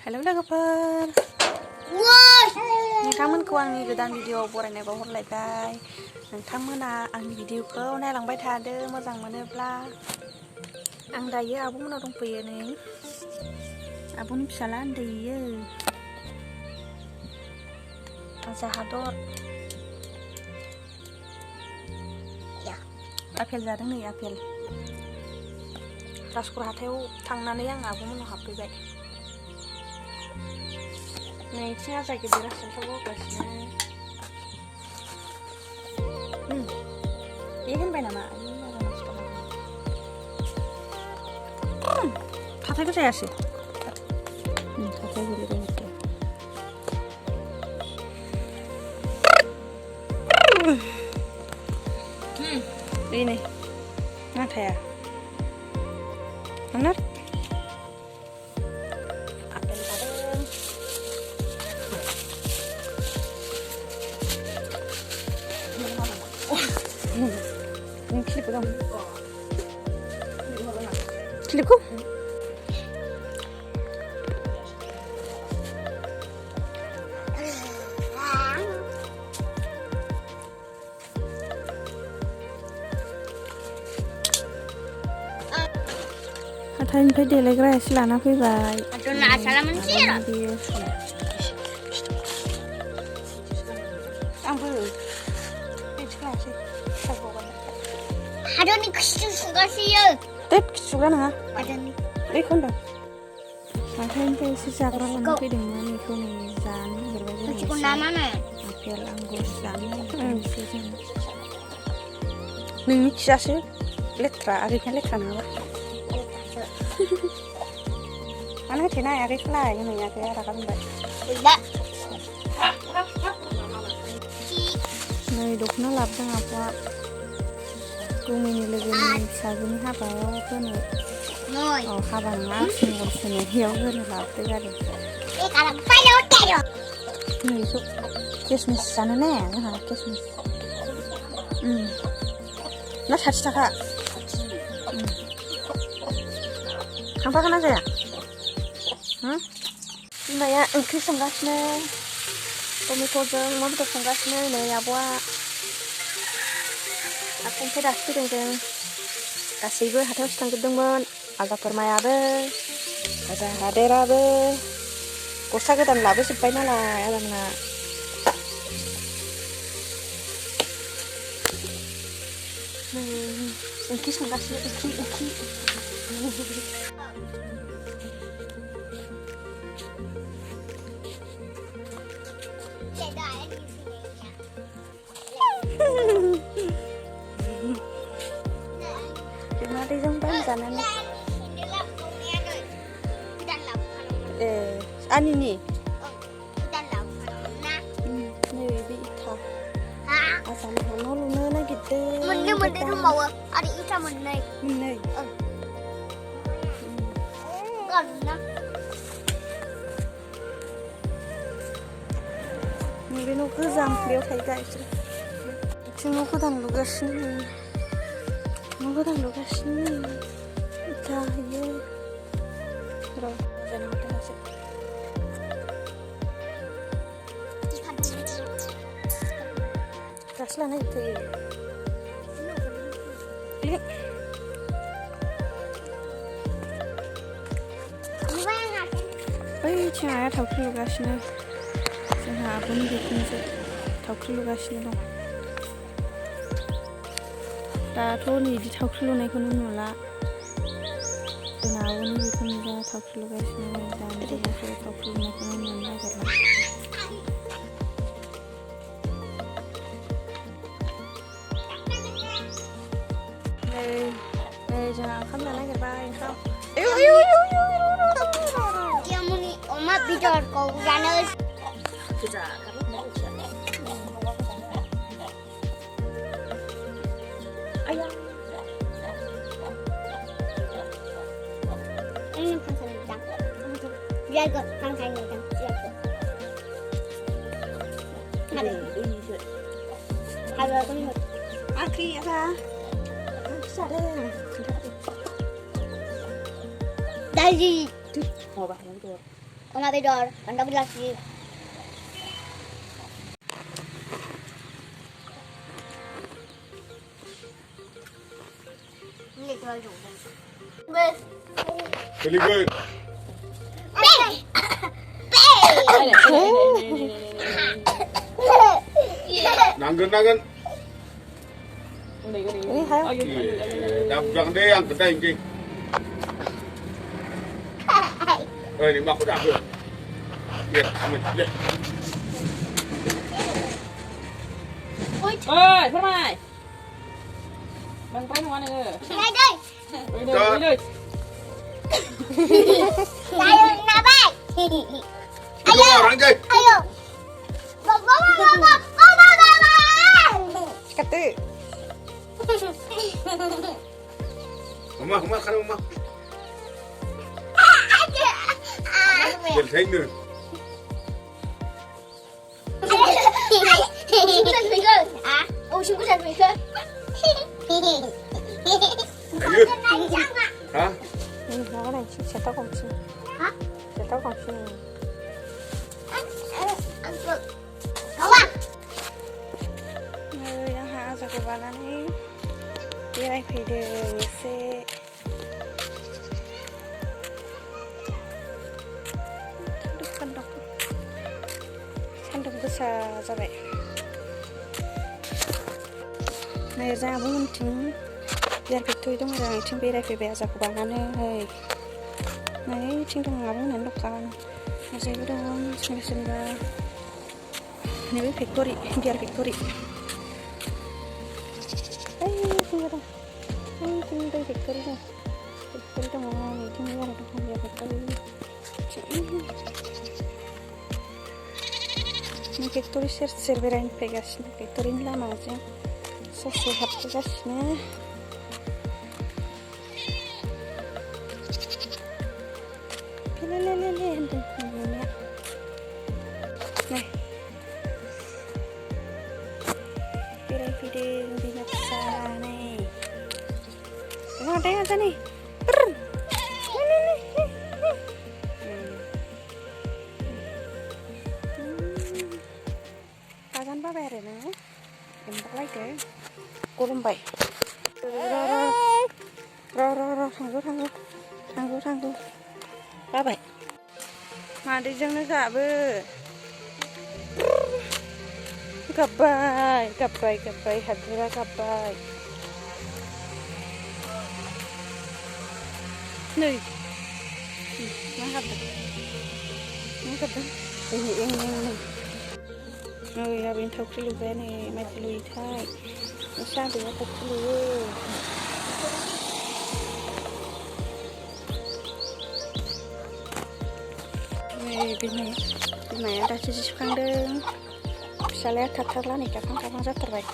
Hello लोगोफोर नोंथांमोनखौ आंनि गोदान भिडिअ बरायनाय बावहरलायबाय नोंथांमोना आंनि भिडिअखौ नायलांबाय थादो मोजां मोनोब्ला आं दायो आब'मोनाव दंफैयो नै आब'नि फिसाला उन्दैयो जाहादर आपेल जादों नै आपेल राजखर हाथायाव थांनानै आं आब'मोनाव हाबफैबाय नै थिङा जायगा बेरासिनोथ' बगासिनो बे होनबाय नामा हाथायबो जायासै हाथाय गोलैबाय ini mana ya benar apel padang ini klip dong klipku हाथायनिफ्राय देलायग्रा एसे लाना फैबाय आंबो हादरनि खिथु सुगासिनो टेट सुग्रा नङा बेखौ होनदों हाथायनिफ्राय एसे जाग्रा लाना फैदोंमोन बेखौ नै जानो नागिरबाय जों आपेल आंगुर जानो नागिरदोंसो जों नोंनि खियासो लेथ्रा आरैखाय लेथ्रा नङाबा mana thina ya cái này cái này ya cái là cái vậy này dukna lapang apa kumini lagi sabuni haba kan oh haba nggak single sini hiau kan lapte kali kalau payah tayo ini itu kismis sana nih ya kismis nah 40 थांफागोन ना जाया बिमाया ओंख्रि संगासिनो टमेट'जों अमा बेदर संगासिनो नै आब'आ हाथायनिफ्राय दासो फैदों जों गासैबो हाथायावसो थांजोबदोंमोन आजाफोर मायाबो आजा हादेराबो गस्ला गोदान लाबोजोब्बाय नालाय आजामोना ओंख्रि संगासिनो ओंख्रि Cuma đi trong bán sana nih. Ani nih. Nih bisa. Asal mana lu mana gitu. Mana lu mau? Ada ikan mana? Mana? Karena. Ini nu kezam beliau kayak guys. Cuma kedan lugas nih. Kedan lugas nih. Cahaya. Terus jangan hotel sih. Kasih lah itu. Ini. बै थिङाया थावख्रि लुगासिनो जोंहा आब'नि बेखौनोसो थावख्रि लुगासिनो दं दाथ' नै बिदि थावख्रि लुनायखौनो नुला जोंहा आब'नि बेखौनो जा थावख्रि लुगासिनो दानि जुगावसो थावख्रि लुनायखौनो नुनो नागिरला नै जोंहा ओंखाम जानो नागिरबाय ओंखाम Oma bicara kau ganas. Ayah. Ini pasal hitam. Biar kau pasal hitam. Ada. Ada kan? Aki apa? Sada. Dari. Oh, bah yang tua. Oma bedor, anda lagi. Ini jual juga. Bes. Very good. Nanggen. Ini hayo. Jangan deh yang gede anjing. Ini mah aku dah. Ya, amin. Deh. Ôi, thế này. Bằng tay ngoan nữa. Ngay đây. Đi đây. Đây là bay. Ayo, orang chơi. Ayo. Bom. Cắt tư. Mama, kan mama. Jadi thấy nữa. Chúng có thật vậy cơ? Hả? Nó này sẽ tóc còn chưa? Hả? Sẽ tóc còn chưa? Không à? Người đang hạ ra của bạn này. Đi đây phải để xe. Kan besar sampai. Này ra bốn trứng giờ việc tôi trong rằng trứng bê đây phải bẻ ra của bạn ăn ơi. Này trứng trong ngắm nén độc can. Này sẽ biết không? Xem ra. Này victory, biar victory. Tinggal dong. Tinggal victory dong. Victory dong này tinggal dong biar victory. Ini victory serveran pegas. Victory ini lama aja. Sehat pegasnya. Lele. Nah. Pideng binasa nih. Tengok ada aja nih. Kagan ba bere na? Empat lagi deh. Kurung bay. Ro thanggu. Ba bay. Mà đi dâng nó dạ bơ. Gặp bài, hạt ra gặp bài. Này. Nó gặp được. Yên. Rồi là bên thâu cái lùi về này, mày phải lùi thay. Nó sao thì nó tập cái lùi. Bên này ada sisi khang deng. Bisa lihat katar lah nih, kapan-kapan saya terbaik.